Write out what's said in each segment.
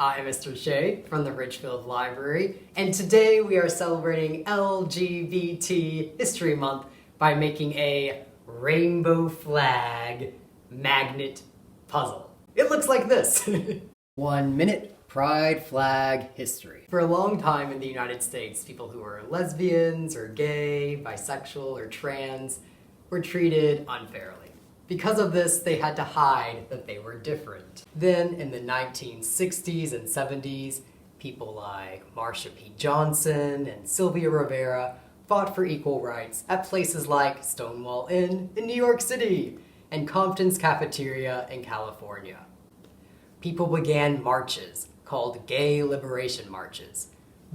I'm Mr. Shea from the Ridgefield Library, and today we are celebrating LGBT History Month by making a rainbow flag magnet puzzle. It looks like this. 1 minute Pride flag history. For a long time in the United States, people who were lesbians or gay, bisexual, or trans were treated unfairly. Because of this, they had to hide that they were different. Then, in the 1960s and 70s, people like Marsha P. Johnson and Sylvia Rivera fought for equal rights at places like Stonewall Inn in New York City and Compton's Cafeteria in California. People began marches called gay liberation marches.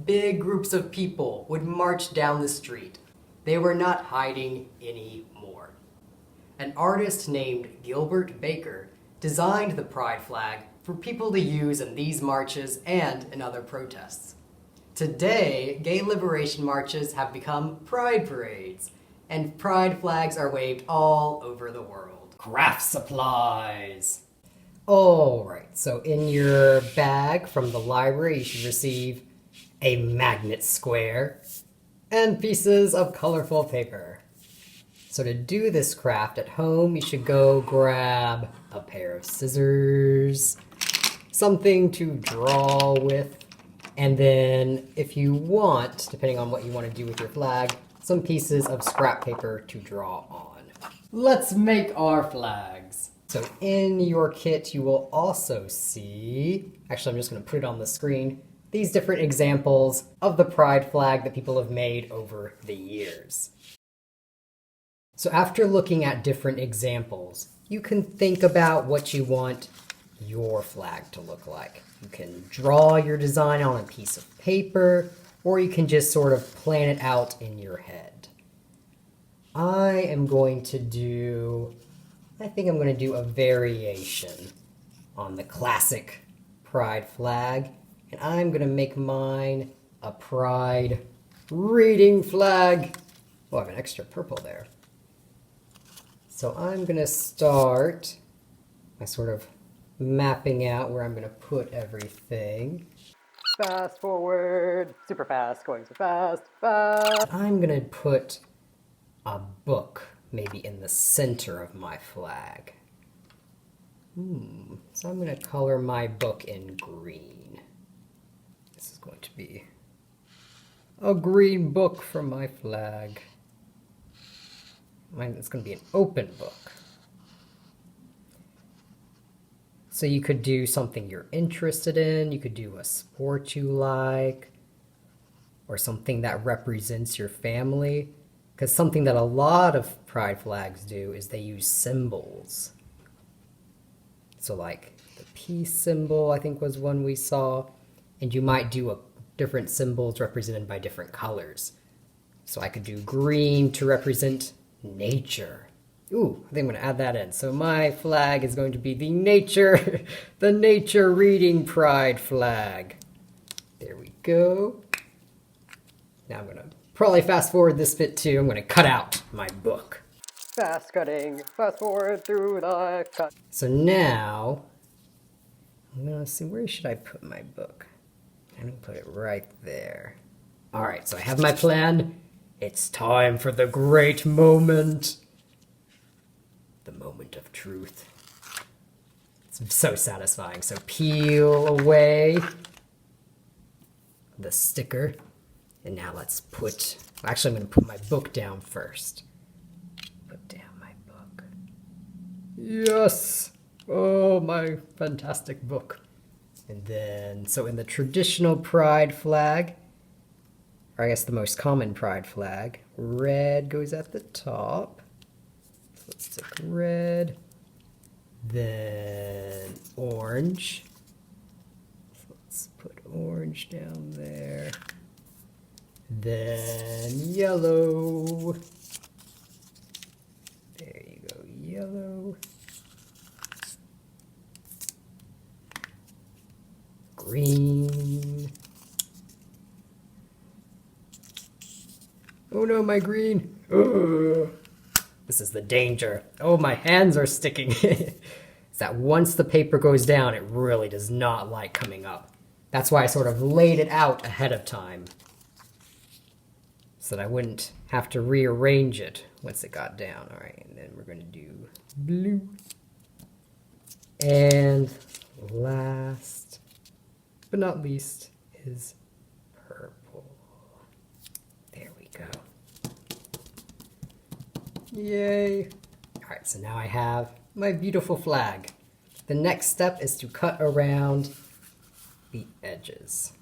Big groups of people would march down the street. They were not hiding anymore. An artist named Gilbert Baker designed the pride flag for people to use in these marches and in other protests. Today, gay liberation marches have become pride parades, and pride flags are waved all over the world. Craft supplies! Alright, so in your bag from the library, you should receive a magnet square and pieces of colorful paper. So to do this craft at home, you should go grab a pair of scissors, something to draw with, and then if you want, depending on what you want to do with your flag, some pieces of scrap paper to draw on. Let's make our flags. So in your kit, you will also see, actually I'm just going to put it on the screen, these different examples of the pride flag that people have made over the years. So after looking at different examples, you can think about what you want your flag to look like. You can draw your design on a piece of paper, or you can just sort of plan it out in your head. I think I'm going to do a variation on the classic pride flag, and I'm going to make mine a pride reading flag. Oh, I have an extra purple there. So I'm going to start by sort of mapping out where I'm going to put everything. Fast forward, super fast, going so fast, fast. I'm going to put a book maybe in the center of my flag. So I'm going to color my book in green. This is going to be a green book for my flag. It's going to be an open book. So you could do something you're interested in, you could do a sport you like, or something that represents your family. Because something that a lot of pride flags do is they use symbols. So like the peace symbol, I think was one we saw, and you might do different symbols represented by different colors. So I could do green to represent nature. Ooh, I think I'm going to add that in. So my flag is going to be the nature reading pride flag. There we go. Now I'm going to probably fast forward this bit too. I'm going to cut out my book. Fast cutting, fast forward through the cut. So now, I'm going to see, where should I put my book? I'm going to put it right there. Alright, so I have my plan. It's time for the great moment. The moment of truth. It's so satisfying. So peel away the sticker. And now let's actually I'm going to put my book down first. Put down my book. Yes! Oh, my fantastic book. And then, so in the traditional pride flag, or I guess the most common pride flag, red goes at the top. So let's take red, then orange. So let's put orange down there. Then yellow. There you go, yellow. Green. Oh no, my green. Ugh. This is the danger. Oh, my hands are sticking. Is that once the paper goes down, it really does not like coming up. That's why I sort of laid it out ahead of time, so that I wouldn't have to rearrange it once it got down. All right, and then we're going to do blue. And last but not least is purple. There we go. Yay. All right, so now I have my beautiful flag. The next step is to cut around the edges.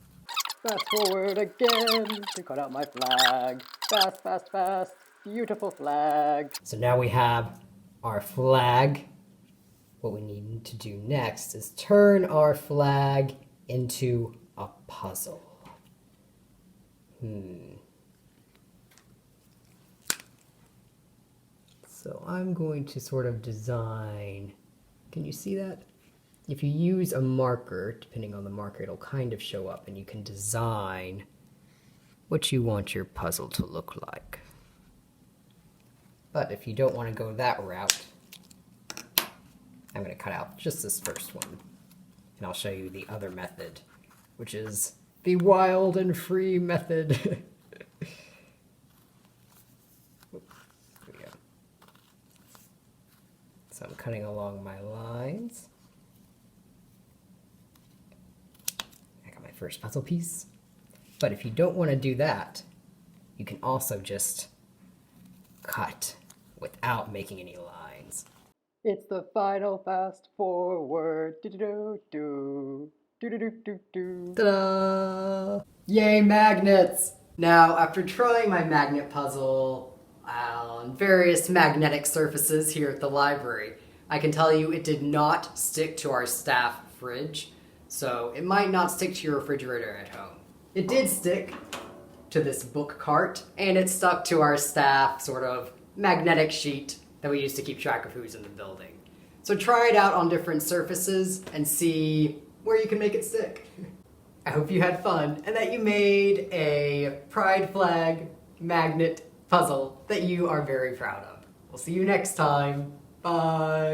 Fast forward again to cut out my flag. Fast, fast, fast. Beautiful flag. So now we have our flag. What we need to do next is turn our flag into a puzzle. So I'm going to sort of design, can you see that? If you use a marker, depending on the marker, it'll kind of show up and you can design what you want your puzzle to look like. But if you don't want to go that route, I'm going to cut out just this first one. And I'll show you the other method, which is the wild and free method. There we go. So I'm cutting along my lines. First puzzle piece. But if you don't want to do that, you can also just cut without making any lines. It's the final fast forward. Ta-da! Yay, magnets! Now, after trying my magnet puzzle on various magnetic surfaces here at the library, I can tell you it did not stick to our staff fridge. So it might not stick to your refrigerator at home. It did stick to this book cart, and it stuck to our staff sort of magnetic sheet that we use to keep track of who's in the building. So try it out on different surfaces and see where you can make it stick. I hope you had fun and that you made a pride flag magnet puzzle that you are very proud of. We'll see you next time. Bye.